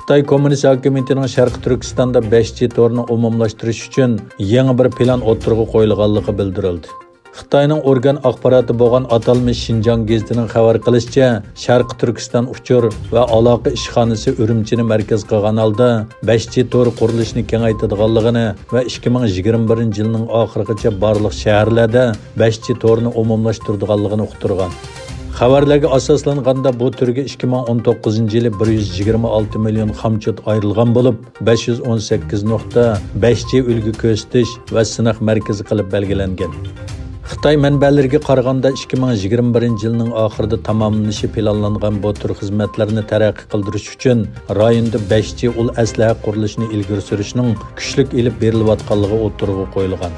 Xitoy Kommunist hökumətinin Şərqi Türkistanda 5G torini umumlaştırış üçün yeni bir plan o'ttirg'i qo'yilganligi bildirildi. Xitoyning organ axboroti bo'lgan atalmış Şinjan gazetining xabar qilishicha, Şərqi Türkistan uchur va aloqa ishxonasi Urumchini markaz qilgan holda 5G tori qurilishini kengaytirganligini va 2021-yilning oxirigacha barliq shaharlarda 5G torini umumlashtirganligini uqtirgan. Xabarlarga asoslanganda bu turga 2019-yili 126 million xamchot ayrilgan bo'lib, 518.5G ulgu ko'rsatish va sinaq markazi qilib belgilangan. Xitoy manbalariga qaraganda 2021-yilning oxirida tamomlanishi planlangan bu tur xizmatlarni taraqqiy qildirish uchun rayonda 5G ul aslaha qurilishini ilgari surishning kuchlik ilib berilayotganligi o'tirg'i qo'yilgan.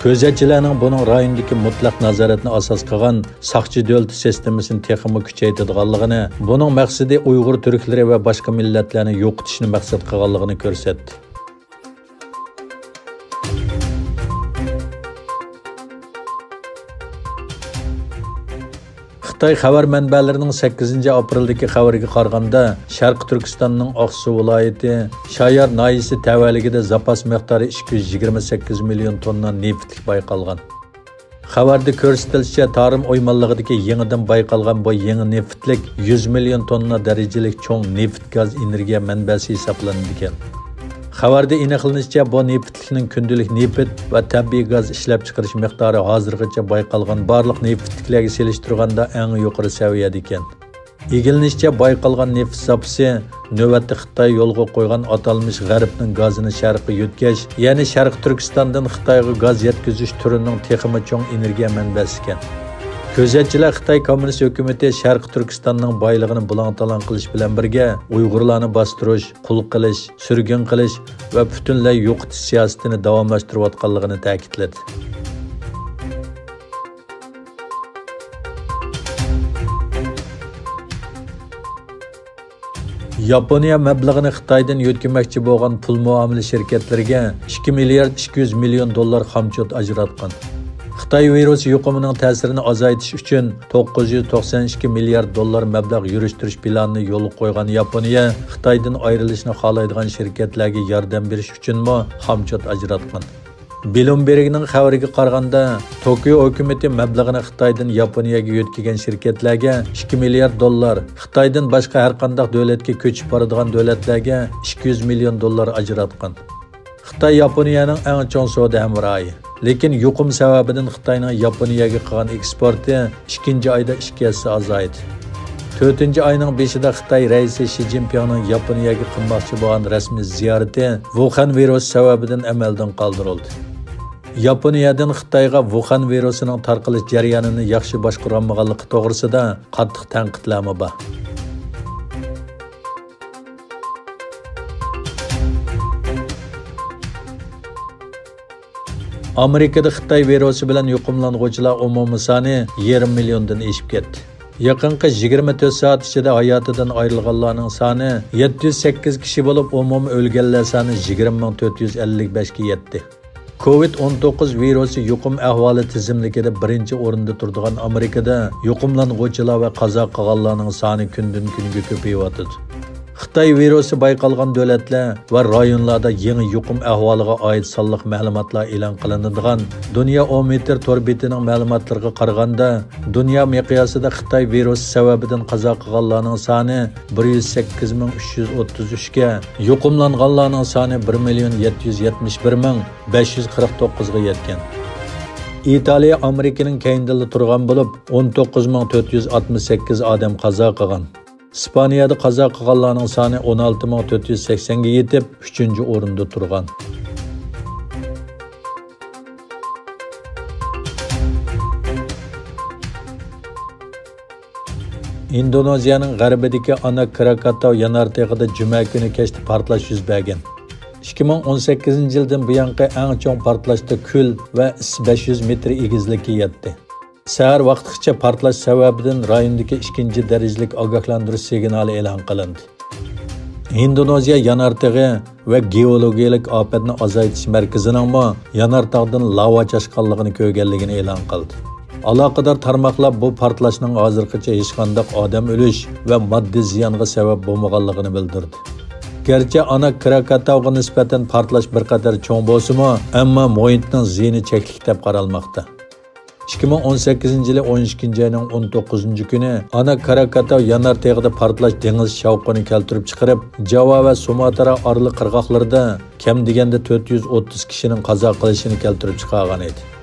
Ko'zatchilarning buning rayondagi mutlaq nazoratni asos qilgan saqchi davlat sistemasini texmi kuchaytirganligini, buning maqsadi Uyg'ur turklari va boshqa millatlarni yo'qotishni maqsad qilganligini ko'rsatdi. Xitoy xabar manbalarining 8-aprildagi xabariga qaraganda, Sharqi Turkistonning Oqsu viloyati Shayar noyisi tavalligida zapas miqdori 228 million tonna neftlik bayqalgan. Xabarda ko'rsatilishicha, Tarim o'ymonligidagi yangidan bayqalgan bu yangi neftlik 100 million tonna darajalik cho'ng neft gaz energiya manbasi hisoblanadi. Xabarda aniqlanishicha, bu neftlikning kundalik neft va tabiiy gaz ishlab chiqarish miqdori hozirgacha bayqalgan barliq neftliklarga selishtirganda eng yuqori saviyada ekan. Egilinishcha, bayqalgan neft zapasi navbatda Xitoy yo'lga qo'ygan atalmış g'arbning gazini sharqqa yetkazish, ya'ni Sharq Turkistondan Xitoyga gaz yetkazish turining texmi cho'ng energiya manbasi ekan. Ko'zatchilar Xitoy Kommunist hökuməti Şərqi Türkistanның boyligini bulang-talang qilish bilan birga Uyg'urlarni bostirish, qul qilish, surgun qilish va butunlay yo'qotish siyosatini davomlashtirayotganligini ta'kidladi. Yaponiya mablag'ini Xitoydan yo'tkamoqchi bo'lgan pul muomala shirkatlariga 2 milliard 200 million dollar xamchot ajratgan. Xitoy virus yuqumining ta'sirini azaytish uchun 992 milliard dollar mablag' yurishtirish planini yo'lga qo'ygan Yaponiya Xitoydan ayrilishni xohlaydigan shirkatlarga yordam berish uchunmi xamchot ajratgan. Bloombergning xabariga qaraganda, Tokio hukumati mablag'ini Xitoydan Yaponiyaga yo'tkagan shirkatlarga 2 milliard dollar, Xitoydan boshqa har qanday davlatga ko'chib boradigan davlatlarga 200 million dollar ajratgan. Xitoy Yaponiyaning eng chong savdo hamrohi. Lekin yuqum sababidan Xitoyning Yaponiyaga qilgan eksporti 2-oyda 2 hassa azaydi. 4-oyning 5-ida Xitoy raisi Xi Jinpingning Yaponiyaga qilmoqchi bo'lgan rasmiy ziyorati Wuhan virusi sababidan amaldan qoldirildi. Yaponiyadan Xitoyga Wuhan virusining tarqalish jarayonini yaxshi boshqarolmaganligi to'g'risida qattiq tanqidlar bor. Amerikada Xitoy virusi bilan yuqumlanuvchilar umumiy soni 1,5 milliondan oshib ketdi. Yaqinqi 24 soat ichida hayotidan ayrilganlarning soni 708 kishi bo'lib, umumiy o'lganlar soni 20,455 ga yetdi. COVID-19 virusi yuqum ahvoli tizimligida birinchi o'rinda turadigan Amerikada yuqumlanuvchilar va qazo qilganlarning soni kundan-kunga ko'payyapti. Xitoy virusi bayqalgan davlatlar va rayonlarda yangi yuqum ahvoliga oid sonliq ma'lumotlar e'lon qilinadigan Dunyo Ometr tor betining ma'lumotlariga qaraganda, dunyo miqyosida Xitoy virusi sababidan qazo qilganlarning soni 108,333 ga, yuqumlanganlarning soni 1,771,549 ga yetgan. Italiya Amerikaning keyinda turgan bo'lib, 19,468 odam qazo qilgan. İspaniyada qazo qilganlarning soni 16,480 ga yetib, 3-o'rinda turgan. Indoneziyaning g'arbidagi Ana Krakatau yanartog'ida juma kuni kechda portlash yuz bergan. 2018-yildan buyongi eng chong portlashda kul va 500 metr egizlikka yetdi. Səhər vaqtgacha portlash sababidan rayondagi 2-darajalik ogohlantirish signali e'lon qilindi. Indoneziya yanartog'i va geologiyalik ofatni azaytish markazining yanartog'dan lava chashqanligini ko'rganligini e'lon qildi. Aloqador tarmoqlar bu portlashning hozirgacha hech qanday odam o'lish va moddiy ziyonga sabab bo'lmaganligini bildirdi. Gerçi ana Krakatauga nisbatan portlash bir qadar cho'ng bo'lsa-mu, ammo muhitning ziyni cheklik deb qaralmoqda. 2018 yılı 12 ayının 19. günü ana Krakatau yanar teg'ida portlash dengiz shavqini keltirib chiqarib, Java va Sumatra orli qirg'oqlarida kam deganda 430 kishining qazo qilishini keltirib chiqargan edi.